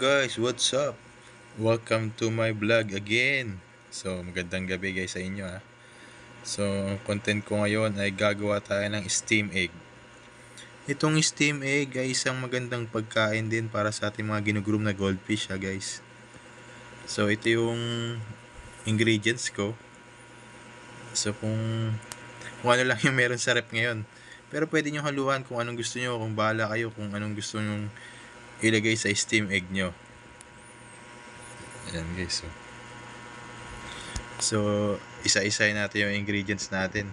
guys, what's up? Welcome to my vlog again. So, magandang gabi guys sa inyo ha. So, ang content ko ngayon ay gagawa tayo ng steam egg. Itong steam egg ay isang magandang pagkain din para sa ating mga ginugroom na goldfish ha guys. So, ito yung ingredients ko. So, kung ano lang yung meron sa rep ngayon. Pero pwede nyo haluan kung anong gusto nyo, kung bahala kayo kung anong gusto nyo ilagay sa steam egg nyo. Ayan guys, so isa-isahin natin yung ingredients natin.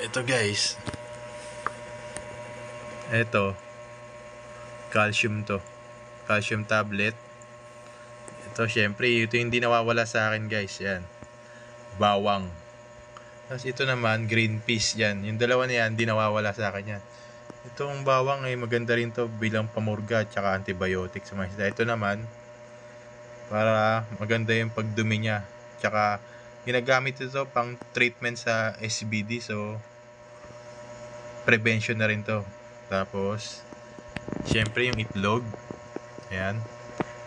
Ito guys, ito calcium calcium tablet. Ito syempre, ito yung hindi nawawala sa akin guys. Yan, bawang. Tapos ito naman green peas. Yan, yung dalawa na yan hindi nawawala sa akin yan. Itong bawang ay maganda rin to bilang pamurga at saka antibiotic sa mga isda. Ito naman para maganda yung pagdumi niya. Tsaka ginagamit ito pang treatment sa SBD, so prevention na rin to. Tapos syempre yung itlog, ayan,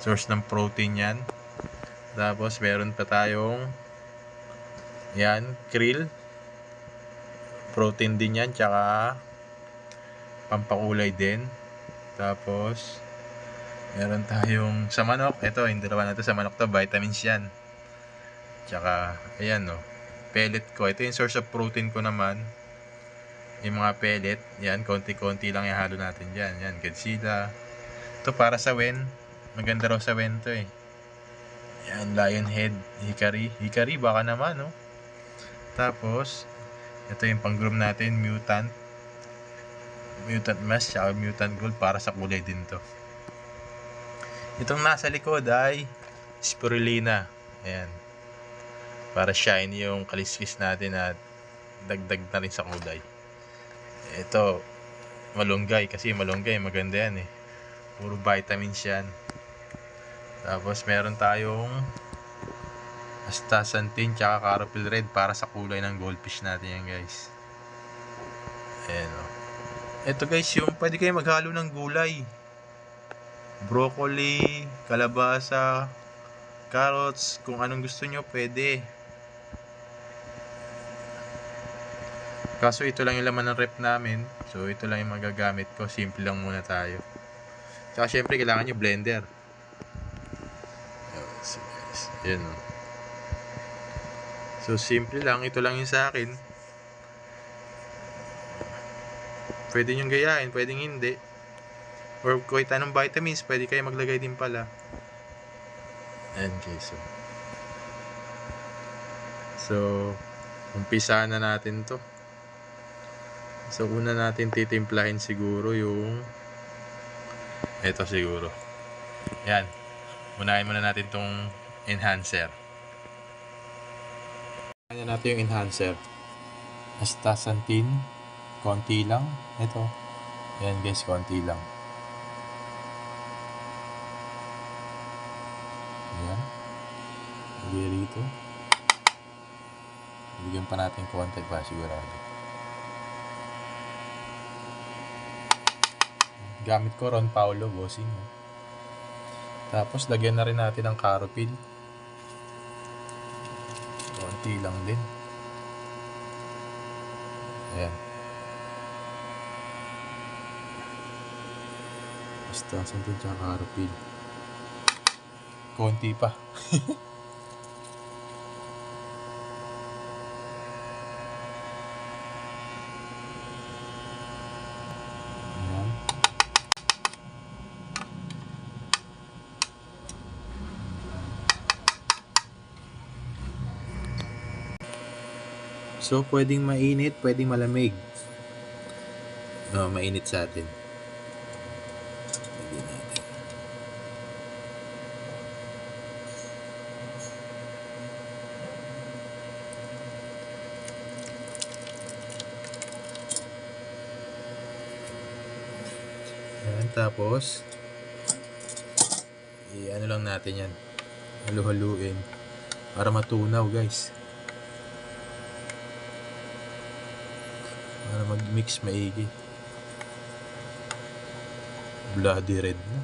source ng protein yan. Tapos meron pa tayong yan, krill, protein din yan, tsaka pampakulay din. Tapos meron tayong sa manok, ito yung dalawa na to sa manok to, vitamins yan. Tsaka ayan pellet ko, ito yung source of protein ko naman. Yung mga pellet, yan, konti-konti lang ihalo natin dyan. Yan, Godzilla. Ito para sa wen, maganda raw sa wen to eh. Yan, lion head, hickory baka naman Tapos ito yung pang-groom natin, mutant mask, tsaka mutant gold para sa kulay din to. Itong nasa likod ay spirulina, ayan, para shiny yung kaliskis natin at dagdag na rin sa kulay. Ito malunggay, kasi malunggay maganda yan eh, puro vitamins yan. Tapos meron tayong astaxanthin tsaka carophil red para sa kulay ng goldfish natin yan guys. Ayan ito guys, yung pwede kayo maghalo ng gulay, broccoli, kalabasa, carrots, kung anong gusto nyo pwede. Kaso ito lang yung laman ng rep namin, so ito lang yung magagamit ko. Simple lang muna tayo. Tsaka syempre kailangan nyo blender. Yan so simple lang, ito lang yung sa akin. Pwede nyo gayahin, pwedeng hindi. Or kahit anong vitamins, pwede kayo maglagay din pala. Ayan guys, so umpisa na natin to. So una natin titimplahin siguro yung ito siguro. Yan, unahin muna natin tong enhancer. Unahin natin yung enhancer. Astaxanthin, konti lang. Ito, yan guys, konti lang. Ayan, lagay rito. Bigyan pa natin konti pa sigurado. Gamit ko Ron Paulo bossing. Tapos lagyan na rin natin ng carophil. Konti lang din. Ayan. Basta santin tsaka carophil. Konti pa. So, pwedeng mainit, pwedeng malamig. Mainit sa atin. Lagyan natin. Ayan, tapos ano lang natin yan. Halu-haluin para matunaw guys. Para mag-mix maigi. Bloody red na.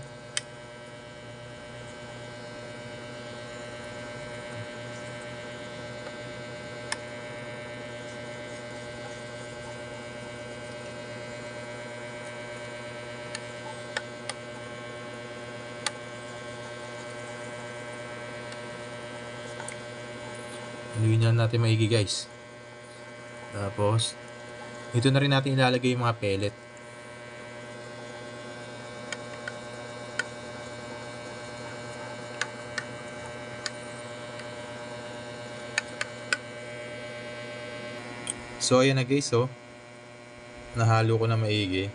Haluin na natin maigi guys. Tapos, ito na rin natin ilalagay yung mga pellet. So ayan na guys, nahalo ko na maigi.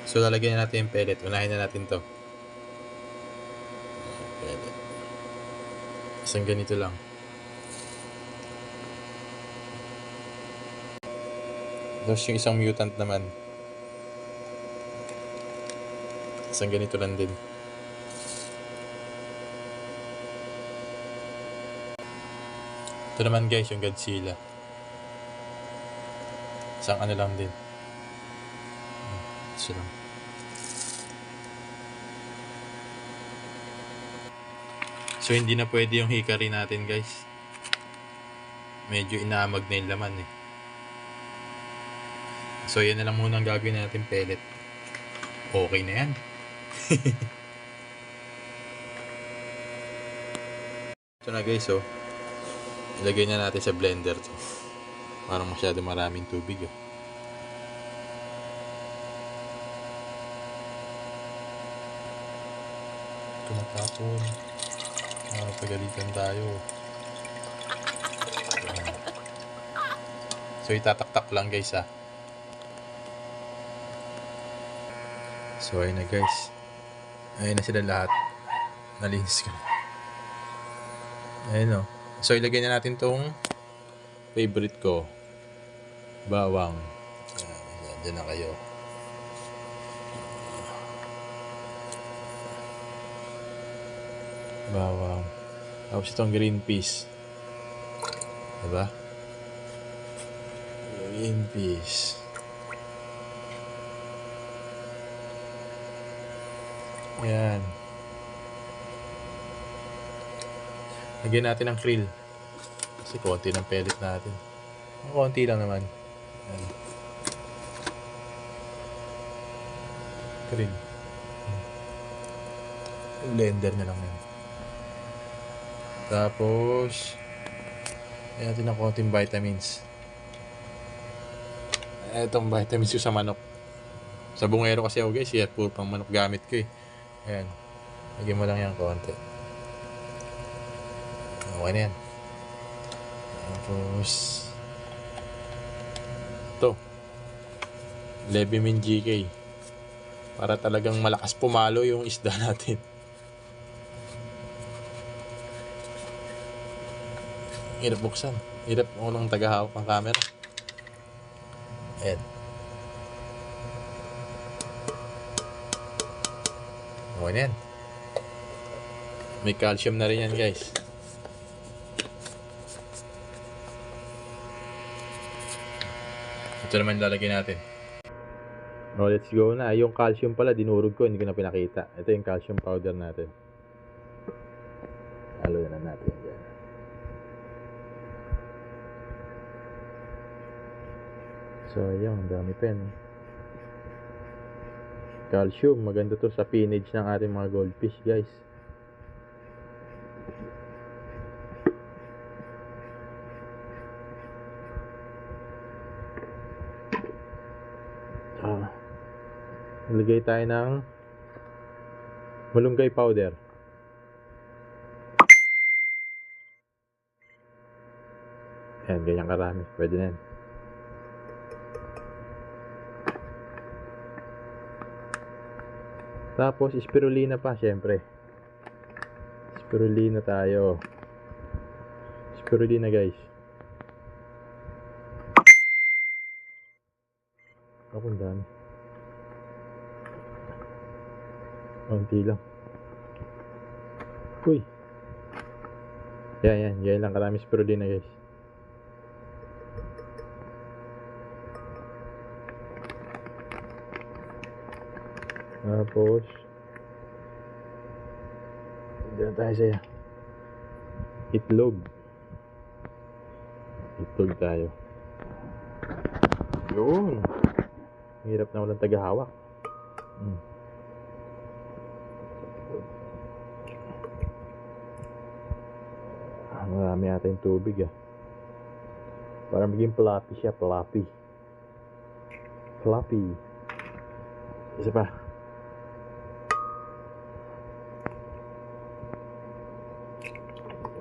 So lalagyan na natin yung pellet. Unahin na natin to. Pellet. Isang ganito lang. Tapos yung isang mutant naman. Isang ganito lang din. Ito naman guys, yung Godzilla. Isang ano lang din. Ito lang. So hindi na pwede yung hikari natin guys. Medyo inaamag na yung laman eh. So yan na lang muna ang gagawin natin pellet. Okay na yan. Ito na guys, ilagay na natin sa blender to. Parang masyado maraming tubig Tumatapon. Pagalitan tayo. So itataktak lang guys So ayun na guys. Ayun na sila lahat. Nalinis ko. Ayun So ilagay na natin tong favorite ko. Bawang. Diyan na kayo. Bawang. Tapos itong green peas. Diba? Green peas. Ayan. Lagyan natin ng krill. Kasi konti ng pellet natin. Konti lang naman. Ayan. Krill. Blender na lang yan. Tapos lagyan natin ng konting vitamins. Etong vitamins ko sa manok. Sa bungero kasi ako guys, puro pang manok gamit ko Ayan. Lagyan mo lang yan konti. Okay na yan. Tapos ito Levimin GK para talagang malakas pumalo yung isda natin. Hirap buksan. Hirap ako ng tagahawak ng camera. Ayan. Okay na yan. May calcium na rin yan guys. Ito naman lalagyan natin. Let's go na. Yung calcium pala dinurog ko, hindi ko na pinakita. Ito yung calcium powder natin. Halo na natin dyan. So ayun, dami pen. Calcium, maganda to sa pinage ng ating mga goldfish guys. Nilagay tayo ng malunggay powder. Ayan, ganyan karami. Pwede na yan. Tapos spirulina pa syempre. Spirulina tayo. Spirulina guys. Ako ang dami. Konti lang. Uy. Yan. Yan lang karami spirulina guys. Tapos dito tayo sa itlog tayo. Yun, hirap na walang tagahawak. Marami yata yung tubig ah. Para maging floppy siya, floppy. Floppy. Isa pa.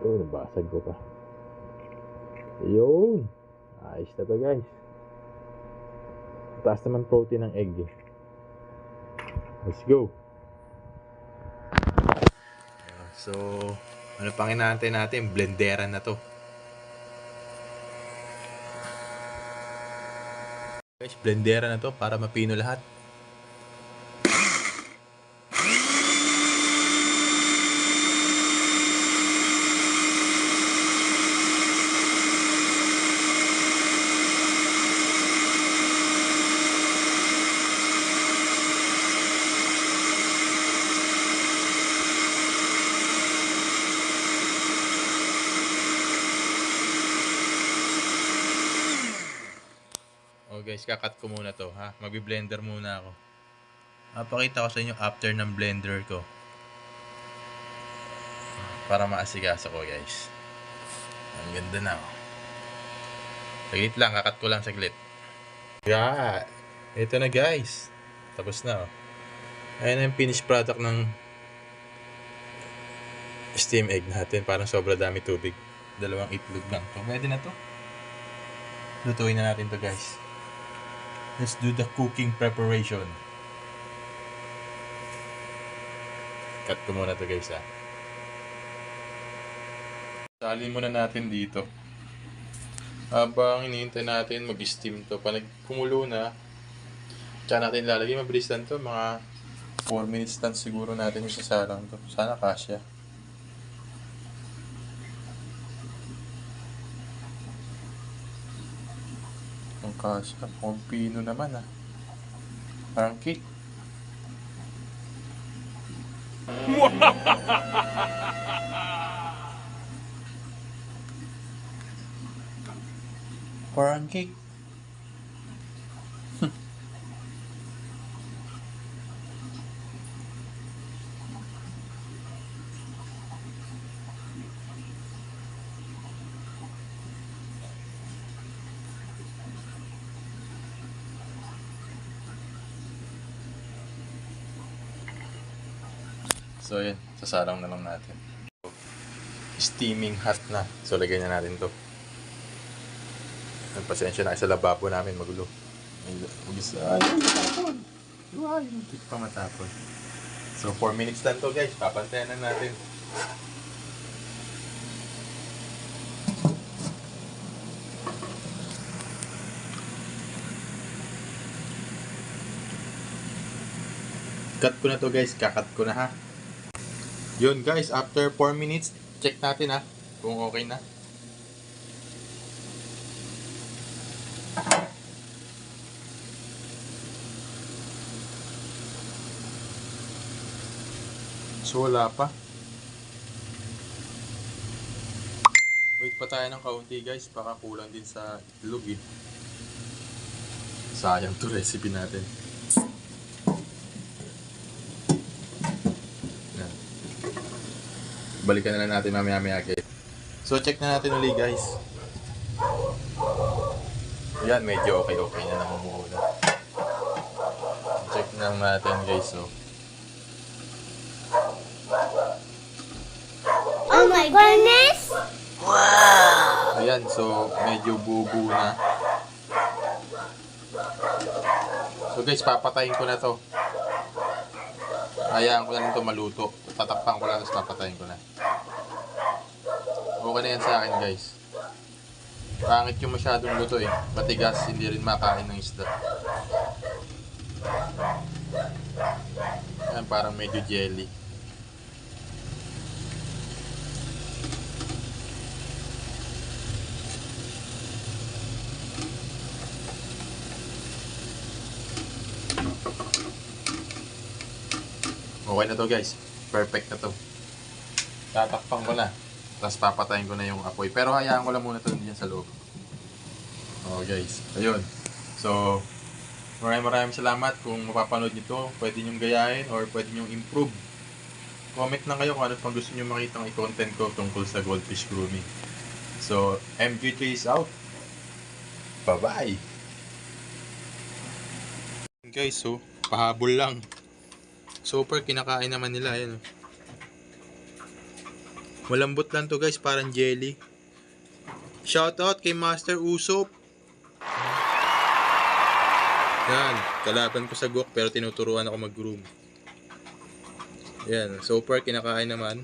Oh, nabasag ko pa. Ayun. Ayos na to guys. Taas naman protein ng egg eh. Let's go. So, ano pang inaantay natin? Blenderan na to. Guys, blenderan na to para mapino lahat. Oh guys, kakat ko muna to ha. Magbi-blender muna ako. Mapakita ko sa inyo after ng blender ko. Para maasikaso ko guys. Ang ganda na oh. Saglit lang, kakat ko lang saglit. Yeah, ito na guys. Tapos na oh. Ayan na yung finished product ng steam egg natin. Parang sobra dami tubig. 2 itlog lang. So, pwede na to. Lutuin na natin to guys. Let's do the cooking preparation. Cut ko muna to guys ha. Salin muna natin dito. Habang hinihintay natin mag-steam to. Pag kumulo na, tsaka natin lalagay. Mabilis lang to. Mga 4 minutes lang siguro natin yung sasalang to. Sana kasya. Ang kasya. Kung pino naman ah. Parang cake. Parang cake. So yan, sasalang na lang natin. Steaming hot na. So lagyan na natin to. Pasensya na sa lababo namin, magulo. Mag-isa. Ay, matapon. Ay, hindi pa matapon. So 4 minutes lang to guys. Papantayan na natin. Cut ko na to guys. Kakat ko na ha. Yun guys, after 4 minutes, check natin ha. Kung okay na. So wala pa. Wait pa tayo ng kaunti guys. Baka kulang din sa itlog eh. Sayang to recipe natin. Yan. Balikan na lang natin mamaya guys. So check na natin ulit guys. Yan, medyo okay na namumula. Check na natin guys. So. Oh my goodness! Wow! Ayan, so medyo bubu na. So guys, papatayin ko na to. Hayaan ko na lang to maluto. Tatakpan ko lang, tapos papatayin ko na. Okay na yan sa akin guys. Pangit yung masyadong luto eh. Matigas, hindi rin makain ng isda. Ayan, parang medyo jelly. Okay na to guys. Perfect na to. Tatakpan ko na. Tapos papatayin ko na yung apoy. Pero hayaan ko lang muna ito dyan sa loob. Oh guys. Ayun. So, maraming salamat. Kung mapapanood nyo to, pwede nyo gayahin or pwede nyo improve. Comment lang kayo kung ano pang gusto nyo makitang i-content ko tungkol sa goldfish grooming. So, MG3 is out. Bye-bye. Guys, so, pahabol lang. Super, kinakain naman nila. Ayan, oh. Malambot lang to guys, parang jelly. Shoutout kay Master Usop. Yan, kalaban ko sa Gok pero tinuturuan ako mag-groom. Yan, super kinakain naman.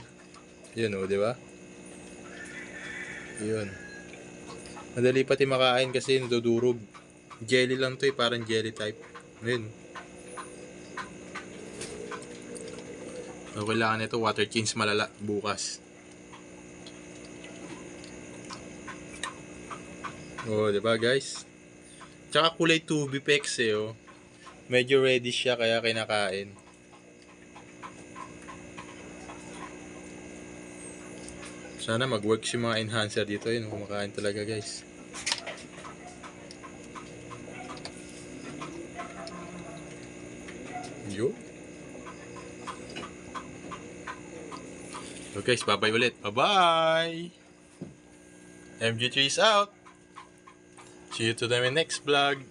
Yun, oh, di ba? Yun. Madali pati makain kasi nadudurog. Jelly lang to eh, parang jelly type. Yun. So, kailangan ito water change malala bukas. Oh, di ba guys? Tsaka kulay tubi pex eh, oh. Medyo reddish siya kaya kinakain. Sana mag-work si mga enhancer dito. Yun, kumakain talaga guys. Yo. So guys, bye-bye ulit. Bye-bye! MG3 is out! See you to the next vlog.